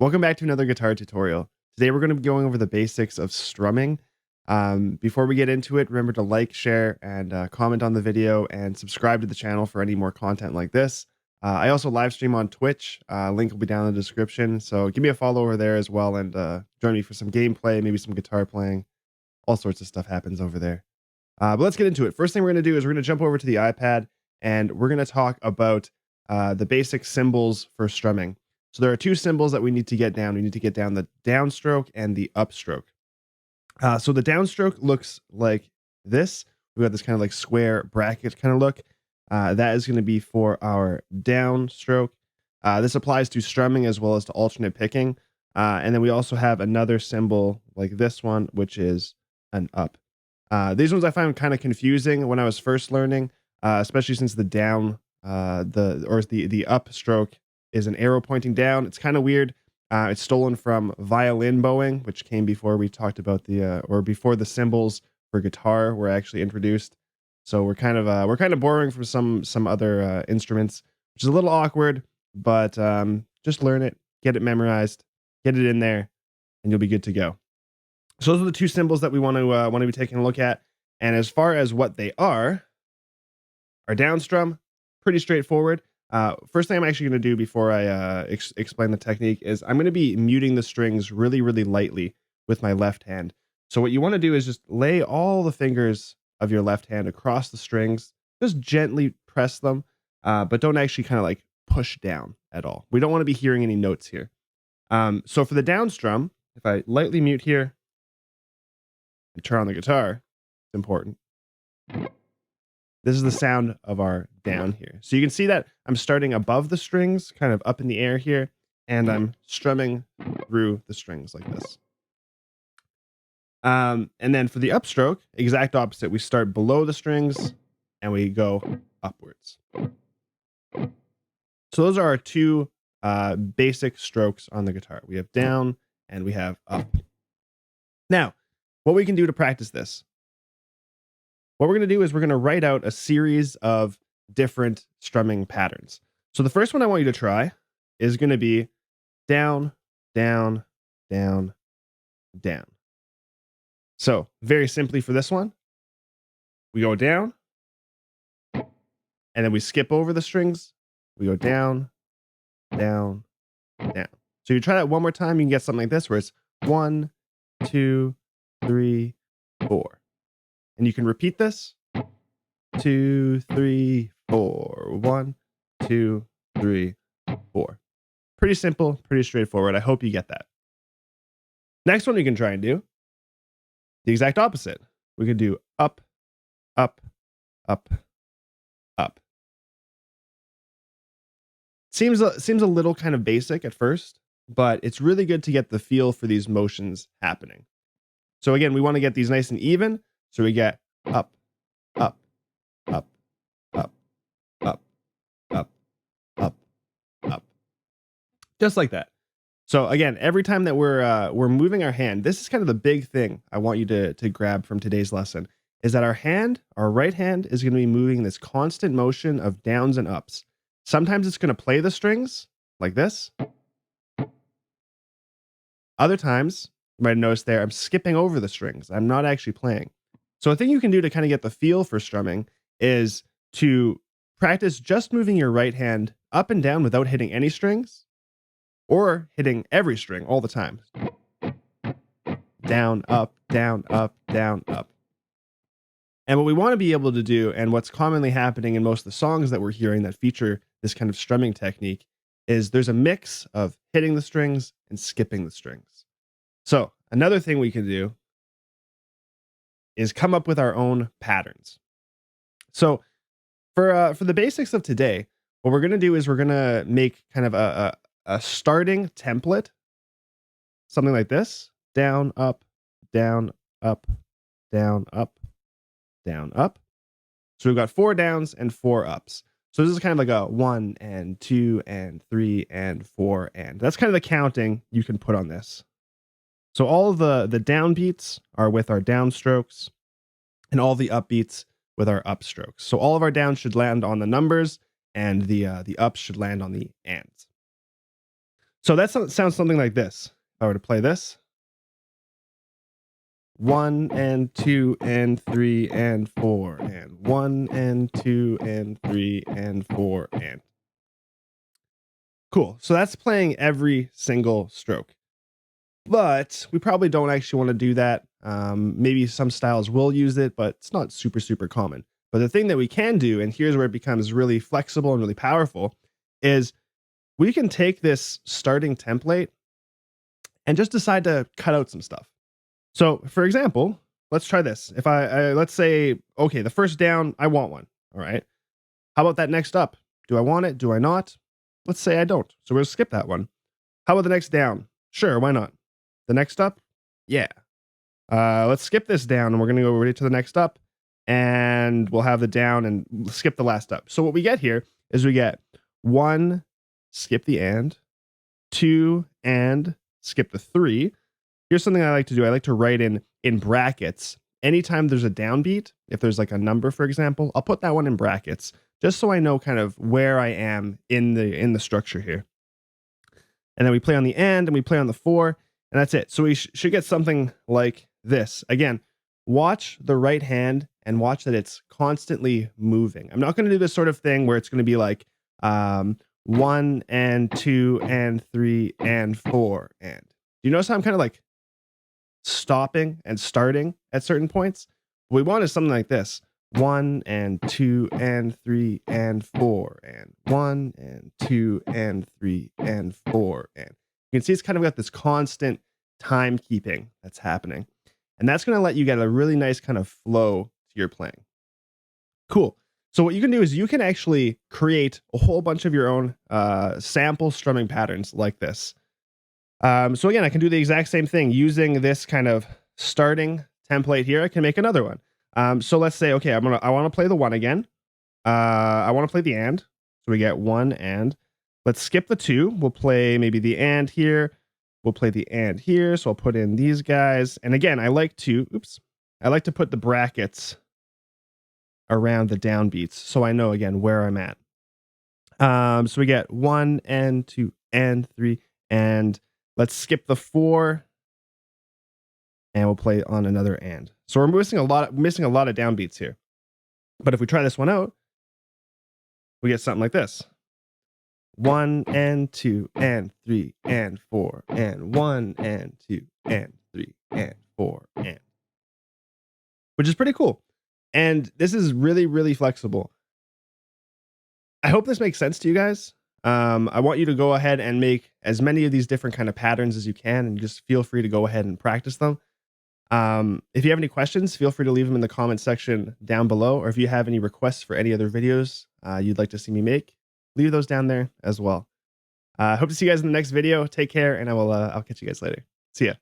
Welcome back to another guitar tutorial. Today we're going to be going over the basics of strumming. Before we get into it, remember to like, share, and comment on the video and subscribe to the channel for any more content like this. I also live stream on Twitch. Link will be down in the description. So give me a follow over there as well and join me for some gameplay, maybe some guitar playing. All sorts of stuff happens over there. But let's get into it. First thing we're going to do is we're going to jump over to the iPad and we're going to talk about the basic symbols for strumming. So there are two symbols that we need to get down. We need to get down the downstroke and the upstroke. So the downstroke looks like this. We've got this kind of like square bracket kind of look. That is going to be for our downstroke. This applies to strumming as well as to alternate picking. And then we also have another symbol like this one, which is an up. These ones I find kind of confusing when I was first learning, especially since the down, the upstroke is an arrow pointing down. It's kind of weird. It's stolen from violin bowing, which came before we talked about or before the symbols for guitar were actually introduced. So we're kind of borrowing from some other instruments, which is a little awkward, but just learn it, get it memorized, get it in there, and you'll be good to go. So those are the two symbols that we want to be taking a look at. And as far as what they are, our down strum, pretty straightforward. First thing I'm actually going to do before I explain the technique is I'm going to be muting the strings really, really lightly with my left hand. So what you want to do is just lay all the fingers of your left hand across the strings, just gently press them, but don't actually kind of like push down at all. We don't want to be hearing any notes here. So for the down strum, if I lightly mute here and turn on the guitar, it's important. This is the sound of our down here. So you can see that I'm starting above the strings, kind of up in the air here, and I'm strumming through the strings like this. And then for the upstroke, exact opposite. We start below the strings and we go upwards. So those are our two basic strokes on the guitar. We have down and we have up. Now, what we can do to practice this. What we're going to do is we're going to write out a series of different strumming patterns. So the first one I want you to try is going to be down, down, down, down. So very simply for this one, we go down, and then we skip over the strings. We go down, down, down. So you try that one more time, you can get something like this where it's 1, 2, 3, 4. And you can repeat this. 2, 3, 4. 1, 2, 3, 4. Pretty simple, pretty straightforward. I hope you get that. Next one we can try and do the exact opposite. We could do up, up, up, up. Seems a little kind of basic at first, but it's really good to get the feel for these motions happening. So again, we want to get these nice and even. So we get up, up, up, up, up, up, up, up. Just like that. So again, every time that we're moving our hand, this is kind of the big thing I want you to grab from today's lesson, is that our right hand is going to be moving this constant motion of downs and ups. Sometimes it's going to play the strings like this. Other times, you might notice there, I'm skipping over the strings. I'm not actually playing. So a thing you can do to kind of get the feel for strumming is to practice just moving your right hand up and down without hitting any strings or hitting every string all the time. Down, up, down, up, down, up. And what we want to be able to do, and what's commonly happening in most of the songs that we're hearing that feature this kind of strumming technique, is there's a mix of hitting the strings and skipping the strings. So another thing we can do is come up with our own patterns. So for the basics of today, what we're going to do is we're going to make kind of a starting template, something like this: down, up, down, up, down, up, down, up. So we've got 4 downs and 4 ups. So this is kind of like a 1 and 2 and 3 and 4 and. That's kind of the counting you can put on this. So all of the down beats are with our downstrokes and all the up beats with our upstrokes. So all of our downs should land on the numbers and the ups should land on the ands. So that sounds something like this. If I were to play this, 1 and 2 and 3 and 4 and 1 and 2 and 3 and 4 and cool. So that's playing every single stroke. But we probably don't actually want to do that. Maybe some styles will use it, but it's not super common. But the thing that we can do, and here's where it becomes really flexible and really powerful, is we can take this starting template and just decide to cut out some stuff. So for example, let's try this. If let's say, okay, the first down, I want one. All right. How about that next up? Do I want it? Do I not? Let's say I don't. So we'll skip that one. How about the next down? Sure, why not? The next up? Yeah. Let's skip this down and we're going to go right to the next up and we'll have the down and skip the last up. So what we get here is we get 1, skip the and, 2, and skip the 3. Here's something I like to do. I like to write in brackets. Anytime there's a downbeat, if there's like a number, for example, I'll put that one in brackets just so I know kind of where I am in the structure here. And then we play on the and we play on the 4. And that's it. So we should get something like this. Again, watch the right hand and watch that it's constantly moving. I'm not going to do this sort of thing where it's going to be like 1 and 2 and 3 and 4. And do you notice how I'm kind of like stopping and starting at certain points? What we want is something like this. 1 and 2 and 3 and 4 and 1 and 2 and 3 and 4 and you can see it's kind of got this constant timekeeping that's happening. And that's going to let you get a really nice kind of flow to your playing. Cool. So what you can do is you can actually create a whole bunch of your own sample strumming patterns like this. So again, I can do the exact same thing using this kind of starting template here. I can make another one. So let's say, okay, I want to play the 1 again. I want to play the and. So we get 1 and. Let's skip the 2. We'll play maybe the and here. We'll play the and here. So I'll put in these guys. And again, I like to put the brackets around the downbeats so I know again where I'm at. So we get 1 and 2 and 3 and let's skip the 4 and we'll play on another and. So we're missing a lot of downbeats here. But if we try this one out, we get something like this. 1 and 2 and 3 and 4 and 1 and 2 and 3 and 4 and which is pretty cool. And this is really flexible. I hope this makes sense to you guys. I want you to go ahead and make as many of these different kind of patterns as you can and just feel free to go ahead and practice them. If you have any questions, feel free to leave them in the comment section down below, or if you have any requests for any other videos you'd like to see me make, leave those down there as well. Hope to see you guys in the next video. Take care, and I'll catch you guys later. See ya.